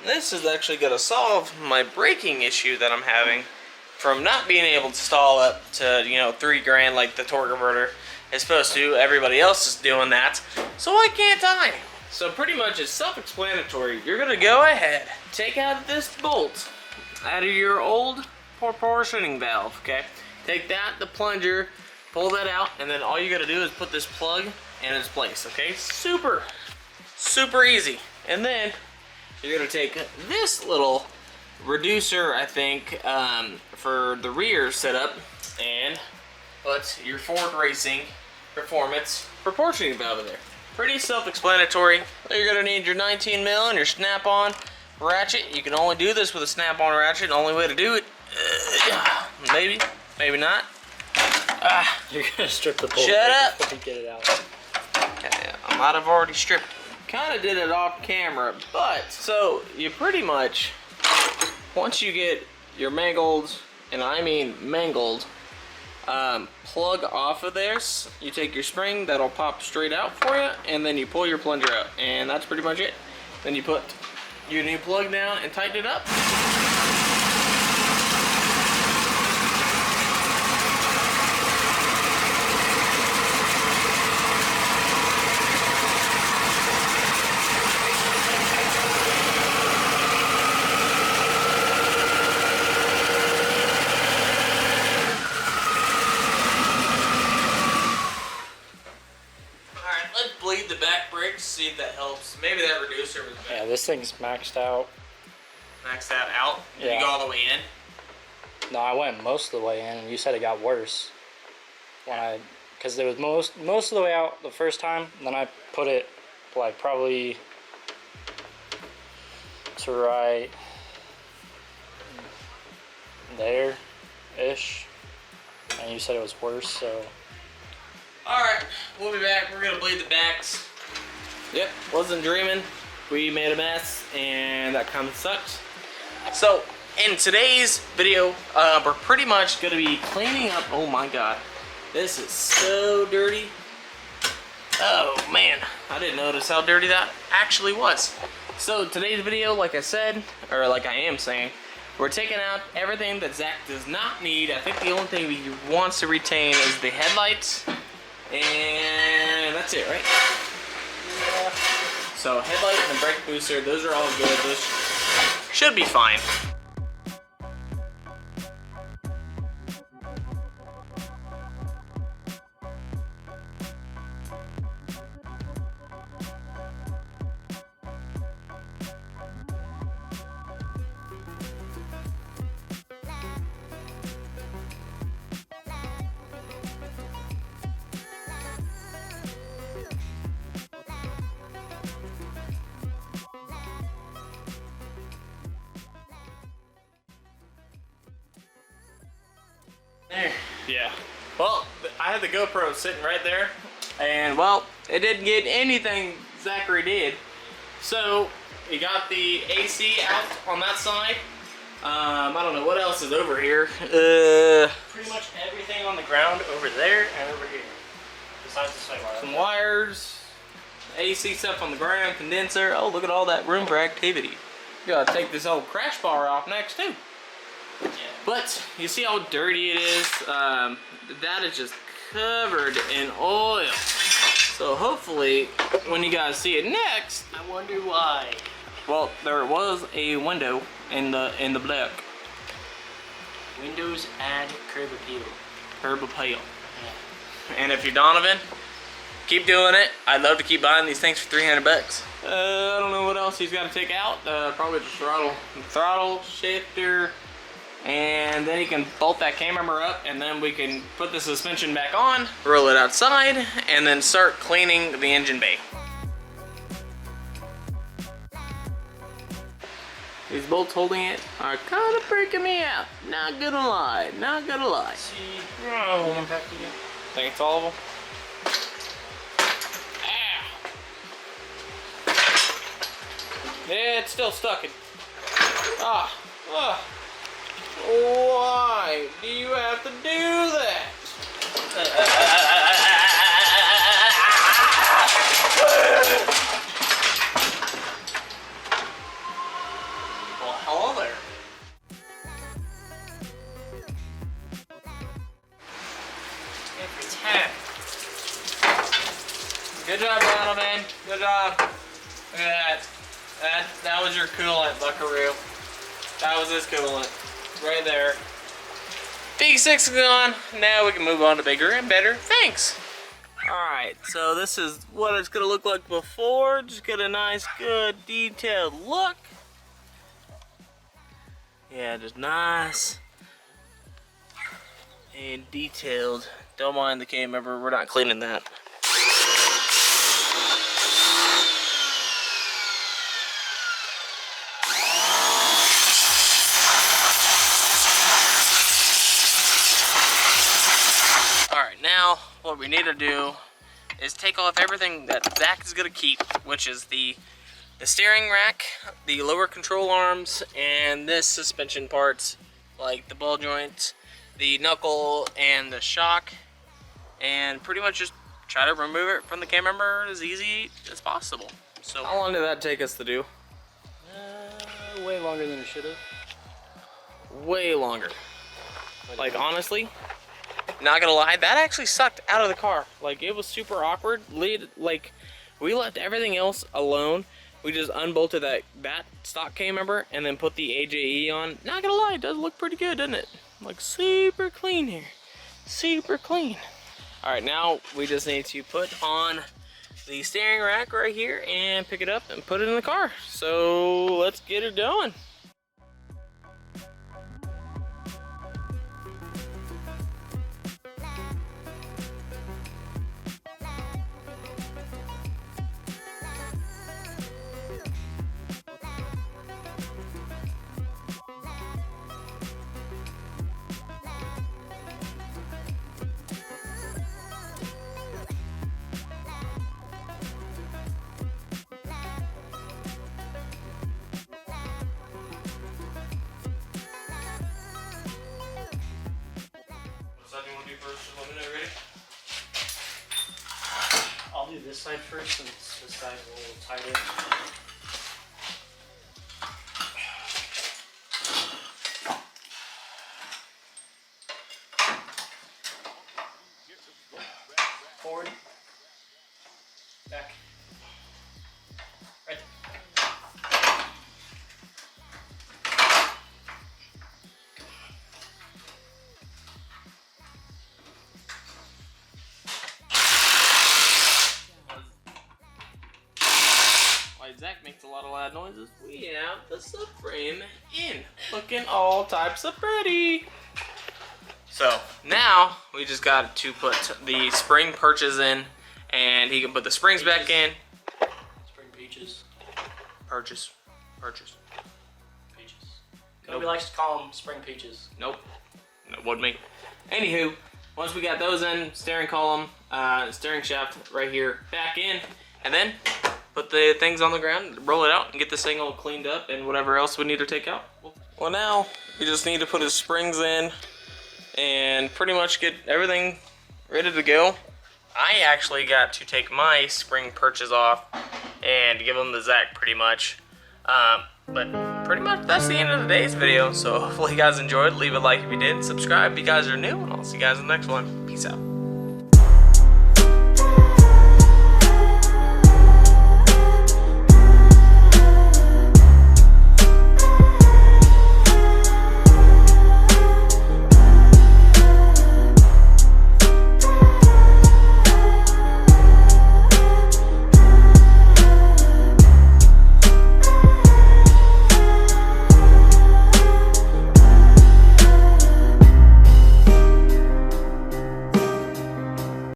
this is actually going to solve my braking issue that I'm having from not being able to stall up to, you know, $3 like the torque converter is supposed to. Everybody else is doing that, so why can't I? So pretty much it's self-explanatory. You're going to go ahead, take out this bolt out of your old proportioning valve, okay? Take that, the plunger, pull that out, and then all you got to do is put this plug in its place, okay? Super easy. And then you're going to take this little reducer, I think, for the rear setup, and put your Ford Racing Performance proportioning valve in there. Pretty self-explanatory. You're going to need your 19 mil and your snap-on ratchet. You can only do this with a snap-on ratchet. The only way to do it, maybe not. You're going to strip the bolt. Shut up. Before you get it out. Okay, I might have already stripped it. Kind of did it off camera, but so you pretty much, once you get your mangled, and I mean mangled, plug off of this, you take your spring, that'll pop straight out for you, and then you pull your plunger out, and that's pretty much it. Then you put your new plug down and tighten it up. Bleed the back brakes, see if that helps. Maybe that reducer was bad. Yeah, this thing's maxed out. Maxed that out? Did Yeah. you go all the way in? No, I went most of the way in, and you said it got worse. Because it was most of the way out the first time, and then I put it like probably to right there-ish, and you said it was worse, so. Alright, we'll be back. We're gonna bleed the backs. Yep, wasn't dreaming. We made a mess, and that kind of sucks. So, in today's video, we're pretty much gonna be cleaning up. Oh my god, this is so dirty. Oh man, I didn't notice how dirty that actually was. So, today's video, like I said, or like I am saying, we're taking out everything that Zach does not need. I think the only thing he wants to retain is the headlights. And that's it, right? Yeah. So headlight and the brake booster, those are all good. Those should be fine. There. Yeah. Well, I had the GoPro sitting right there, and well, it didn't get anything Zachary did. So, we got the AC out on that side. I don't know what else is over here. Pretty much everything on the ground over there and over here. Besides the swing wire. Some wires, AC stuff on the ground, condenser. Oh, look at all that room for activity. You gotta take this old crash bar off next too. Yeah. But you see how dirty it is? That is just covered in oil. So hopefully, when you guys see it next, I wonder why. well, there was a window in the black. Windows and curb appeal. Curb appeal. Yeah. And if you're Donovan, keep doing it. I'd love to keep buying these things for 300 bucks. I don't know what else he's got to take out. Probably the throttle shifter. And then you can bolt that kmember up, and then we can put the suspension back on, roll it outside, and then start cleaning the engine bay. These bolts holding it are kind of freaking me out. Not gonna lie, not gonna lie. See, Oh, impact again. think it's all of them. Yeah, it's still stuck. Why do you have to do that? Hello there. Every time. Good job, gentlemen. Good job. Look at that. That was your coolant, Buckaroo. That was his coolant. Right there. Big 6 is gone. Now we can move on to bigger and better things. Alright, so this is what it's going to look like before. Just get a nice, good, detailed look. Yeah, just nice and detailed. Don't mind the kmember, we're not cleaning that. Alright, now what we need to do is take off everything that Zach is going to keep, which is the steering rack, the lower control arms, and this suspension parts, like the ball joints, the knuckle, and the shock, and pretty much just try to remove it from the kmember as easy as possible. So how long did that take us to do? Way longer than it should have. Way longer. Like honestly, not gonna lie, that actually sucked out of the car. Like it was super awkward. Like we left everything else alone. We just unbolted that stock kmember and then put the AJE on. Not gonna lie, it does look pretty good, doesn't it? Like super clean here. Super clean. Alright, now we just need to put on the steering rack right here and pick it up and put it in the car. So let's get it going. I'll do this side first since this side's a little tighter. Forward. Back. Right. Zach makes a lot of loud noises. We have the subframe in, looking all types of pretty. So now we just got to put the spring perches in, and he can put the springs back in. Spring peaches. Perches. Peaches. Nobody likes to call them spring peaches. Nope. That wasn't me. Anywho, once we got those in, steering column, steering shaft right here back in, and then put the things on the ground, roll it out, and get this thing all cleaned up and whatever else we need to take out. Well, now we just need to put his springs in and pretty much get everything ready to go. I actually got to take my spring perches off and give them to Zach pretty much. But pretty much that's the end of today's video. So hopefully you guys enjoyed. Leave a like if you did. Subscribe if you guys are new, and I'll see you guys in the next one. Peace out.